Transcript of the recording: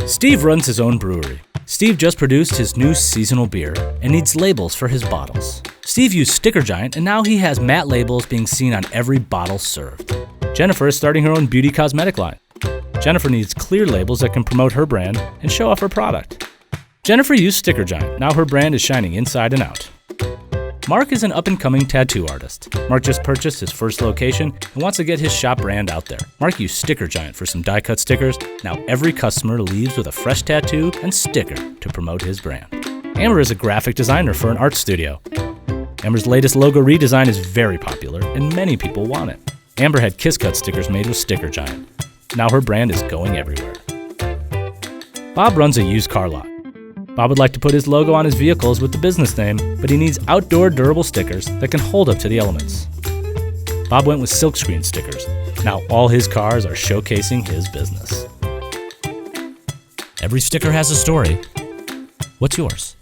Steve runs his own brewery. Steve just produced his new seasonal beer and needs labels for his bottles. Steve used Sticker Giant, and now he has matte labels being seen on every bottle served. Jennifer is starting her own beauty cosmetic line. Jennifer needs clear labels that can promote her brand and show off her product. Jennifer used Sticker Giant. Now her brand is shining inside and out. Mark is an up-and-coming tattoo artist. Mark just purchased his first location and wants to get his shop brand out there. Mark used Sticker Giant for some die-cut stickers. Now every customer leaves with a fresh tattoo and sticker to promote his brand. Amber is a graphic designer for an art studio. Amber's latest logo redesign is very popular and many people want it. Amber had Kiss Cut stickers made with Sticker Giant. Now her brand is going everywhere. Bob runs a used car lot. Bob would like to put his logo on his vehicles with the business name, but he needs outdoor durable stickers that can hold up to the elements. Bob went with silkscreen stickers. Now all his cars are showcasing his business. Every sticker has a story. What's yours?